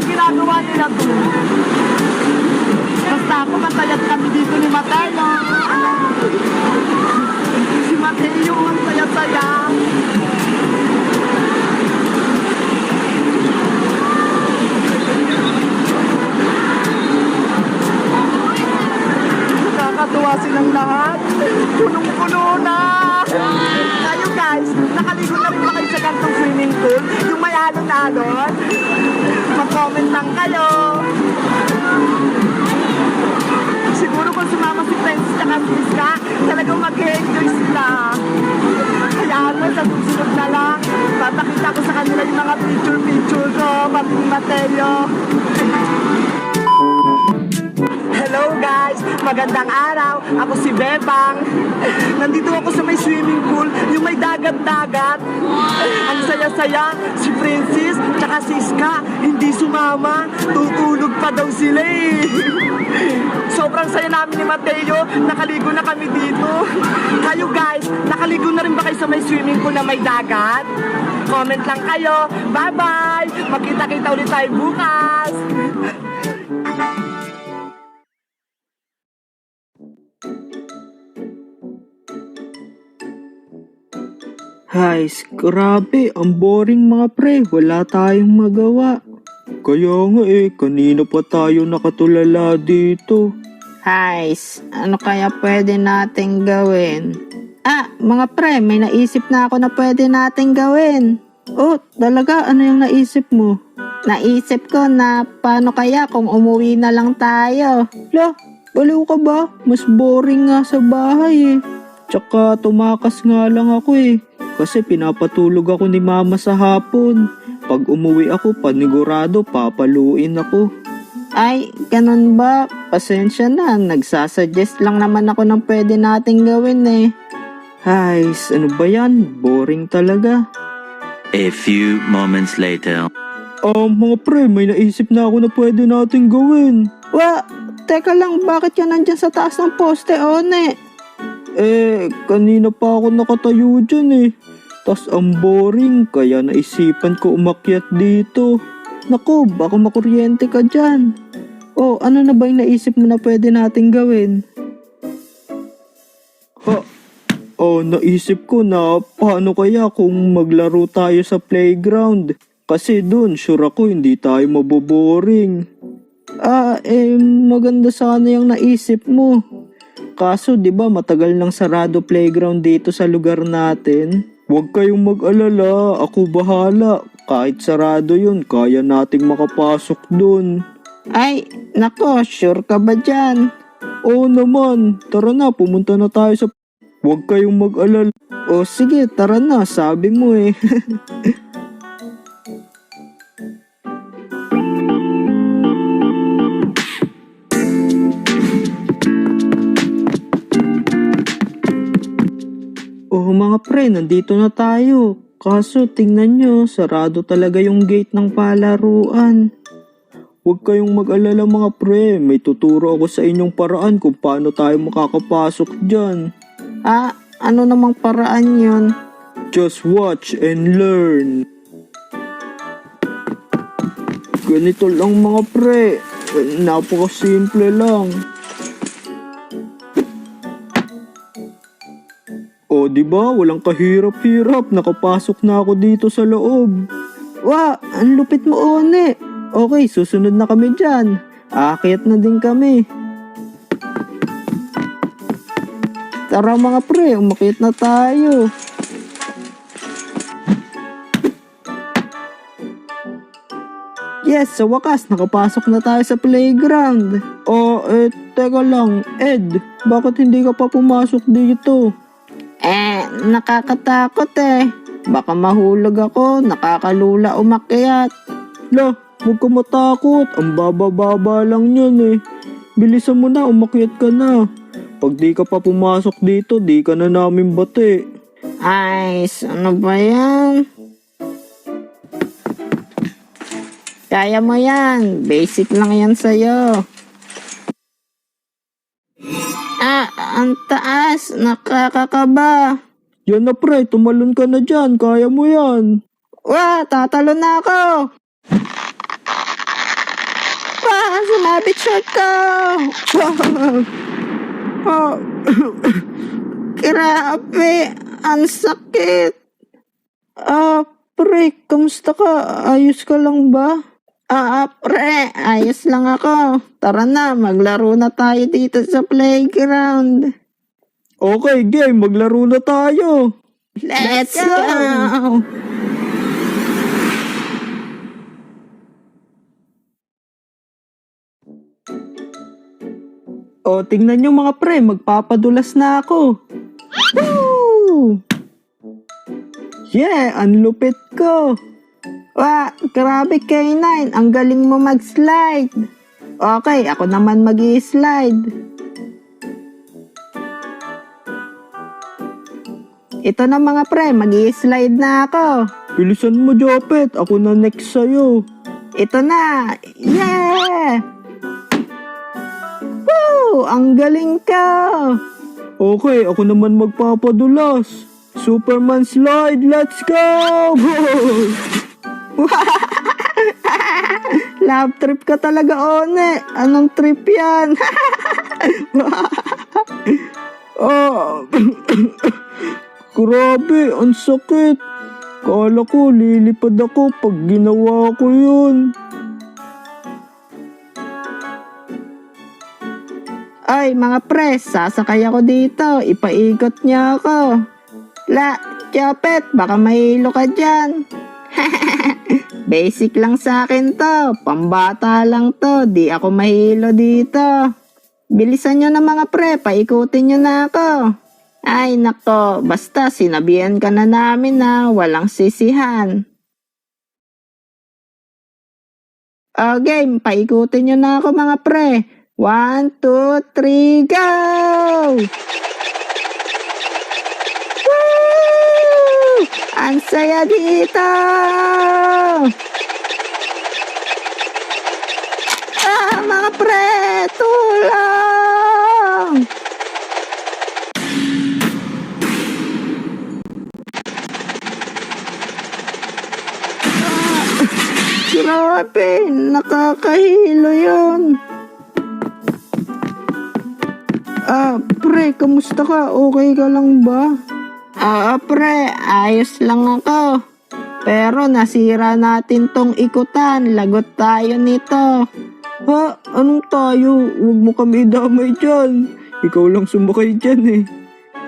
ang ginagawa nila doon. Basta ako, masayat kami dito ni Mateo. Si Mateo, ang saya-saya. Nakakatuwa silang lahat. Punong-puno na. Kayo guys, nakaligo na rin ba kayo sa gantong swimming pool? Yung may alon-alon? Mag-comment lang kayo. Siguro kung sumama si Friends at si Iska, talagang mag-enjoy sila. Hayaan mo, sa susunod na lang, papakita ko sa kanila yung mga picture ko, pati ni Mateo. Hello guys! Magandang araw! Ako si Bebang. Nandito ako sa may swimming pool, yung may dagat-dagat. Ang saya-saya, si Princess tsaka si Iska, hindi sumama. Tutulog pa daw sila eh. Sobrang saya namin ni Mateo, nakaligo na kami dito. Kayo guys, nakaligo na rin ba kayo sa may swimming pool na may dagat? Comment lang kayo. Bye-bye! Magkita-kita ulit tayo bukas! Guys, grabe, ang boring mga pre, wala tayong magawa. Kaya nga kanina pa tayo nakatulala dito. Guys, ano kaya pwede nating gawin? Mga pre, may naisip na ako na pwede nating gawin. Oh, talaga? Ano yung naisip mo? Naisip ko na paano kaya kung umuwi na lang tayo? Lah, baliw ka ba? Mas boring nga sa bahay eh. Tsaka tumakas nga lang ako eh. Kasi pinapatulog ako ni mama sa hapon. Pag umuwi ako, panigurado, papaluin ako. Ay, ganun ba? Pasensya na, nagsasuggest lang naman ako ng pwede nating gawin eh. Guys, ano ba yan? Boring talaga. A few moments later. Mga pre, may naisip na ako na pwede nating gawin. Teka lang, bakit ka nandyan sa taas ng poste, One? Kanina pa ako nakatayo dyan eh. Tas ang boring, kaya naisipan ko umakyat dito. Naku, baka makuryente ka dyan. Ano na ba yung naisip mo na pwede nating gawin? Naisip ko na paano kaya kung maglaro tayo sa playground. Kasi dun, sure ako hindi tayo maboboring. Maganda sana yung naisip mo. Kaso, di ba matagal nang sarado playground dito sa lugar natin? Huwag kayong mag-alala, ako bahala. Kahit sarado yun, kaya nating makapasok dun. Ay, nako, sure ka ba dyan? Oo naman, tara na, pumunta na tayo sa... Huwag kayong mag-alala. Sige, tara na, sabi mo eh. Mga pre, nandito na tayo. Kaso tingnan nyo, sarado talaga yung gate ng palaruan. Huwag kayong mag-alala mga pre, may tuturo ako sa inyong paraan kung paano tayo makakapasok dyan. Ano namang paraan yun? Just watch and learn. Ganito lang mga pre, napakasimple lang. Diba? Walang kahirap-hirap. Nakapasok na ako dito sa loob. Ang lupit mo, One. Okay, susunod na kami dyan. Aakyat na din kami. Tara mga pre, umakyat na tayo. Yes, sa wakas, nakapasok na tayo sa playground. Teka lang, Ed, bakit hindi ka pa pumasok dito? Nakakatakot eh. Baka mahulog ako, nakakalula umakyat. Lah, huwag ka matakot. Ang baba-baba lang yan eh. Bilisan mo na, umakyat ka na. Pag di ka pa pumasok dito, di ka na namin bati. Ay, ano ba yan? Kaya mo yan. Basic lang yan sa'yo. Ang taas. Nakakakaba. Yan na pre, tumalon ka na dyan. Kaya mo yan. Tatalo na ako. sumabit short ko! Oh, grabe, ang sakit. Pre, kamusta ka? Ayos ka lang ba? Pre, ayos lang ako. Tara na, maglaro na tayo dito sa playground. Okay, game. Maglaro na tayo. Let's go! O, tingnan nyo mga pre. Magpapadulas na ako. Woo! Yeah, ang lupit ko. Wah, grabe K9, ang galing mo mag-slide. Okay, ako naman mag-i-slide. Ito na mga pre, mag-i-slide na ako. Bilisan mo, Jopet. Ako na next sa'yo. Ito na, yeah! Woo, ang galing ko. Okay, ako naman magpapadulas. Superman slide, let's go! Love trip ka talaga, One. Anong trip yan? Ah, grabe, ang sakit. Kala ko lilipad ako pag ginawa ko yun. Ay, mga pre, sasakay ako dito. Ipaikot niya ako. Chopet, baka mahilo ka dyan. Basic lang sa akin to. Pambata lang to. Di ako mahilo dito. Bilisan nyo na mga pre. Paikutin nyo na ako. Ay, nako. Basta sinabihan ka na namin na walang sisihan. Okay, paikutin nyo na ako mga pre. 1, 2, 3, go! Ang saya dito! Mga pre! Tulong! Grabe! Nakakahilo yun! Pre, kamusta ka? Okay ka lang ba? Pre, ayos lang ako. Pero nasira natin tong ikutan. Lagot tayo nito. Ha? Anong tayo? Huwag mo kami idamay dyan. Ikaw lang sumakay dyan eh.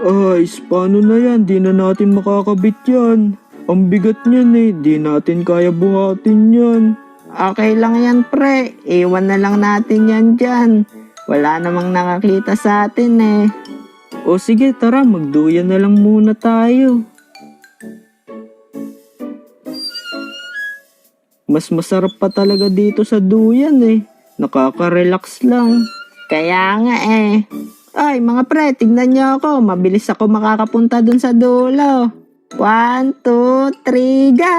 Ay, paano na yan? Di na natin makakabit yan. Ang bigat niyan eh. Di natin kaya buhatin yan. Okay lang yan, pre. Iwan na lang natin yan dyan. Wala namang nakakita sa atin eh. O sige, tara. Magduyan na lang muna tayo. Mas masarap pa talaga dito sa duyan eh. Nakaka-relax lang. Kaya nga eh. Ay, mga pre, tignan nyo ako. Mabilis ako makakapunta dun sa dulo. 1, 2, 3, go!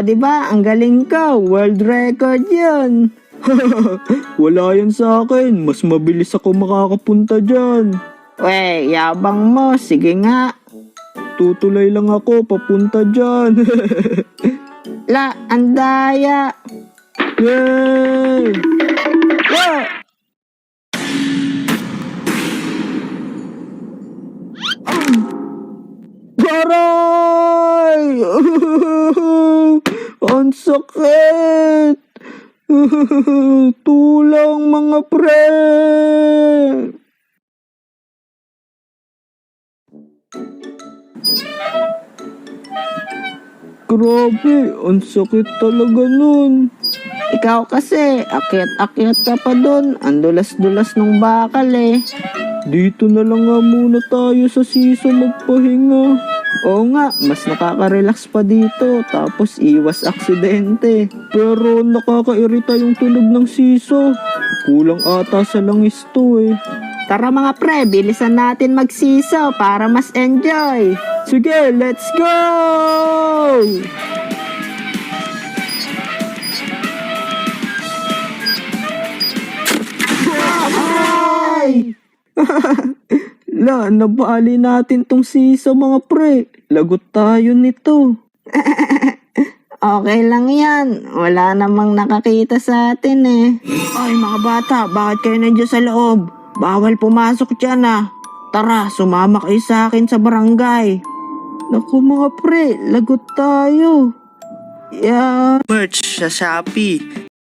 Diba? Ang galing ko. World record yun. Wala yan sa akin. Mas mabilis ako makakapunta dyan. We, yabang mo. Sige nga. Tutulay lang ako papunta dyan. Andaya. Yay! Yeah! Aray! Ang sakit! Tulang mga pre! Grabe, ang sakit talaga nun. Ikaw kasi, akyat-akyat ka pa dun. Ang dulas-dulas ng bakal eh. Dito na lang nga muna tayo sa siso magpahinga. Oo nga, mas nakaka-relax pa dito. Tapos iwas aksidente. Pero nakakairita yung tunog ng siso. Kulang ata sa langis to eh. Tara mga pre, bilisan natin magsiso para mas enjoy. Sige, let's go! Ay! Nabali natin tong siso mga pre. Lagot tayo nito. Okay lang yan. Wala namang nakakita sa atin eh. Ay mga bata, bakit kayo nandiyan sa loob? Bawal pumasok dyan ah. Tara, sumama kayo sa akin sa barangay. Naku mga pre, lagot tayo. Yeah. Merch sa Shopee.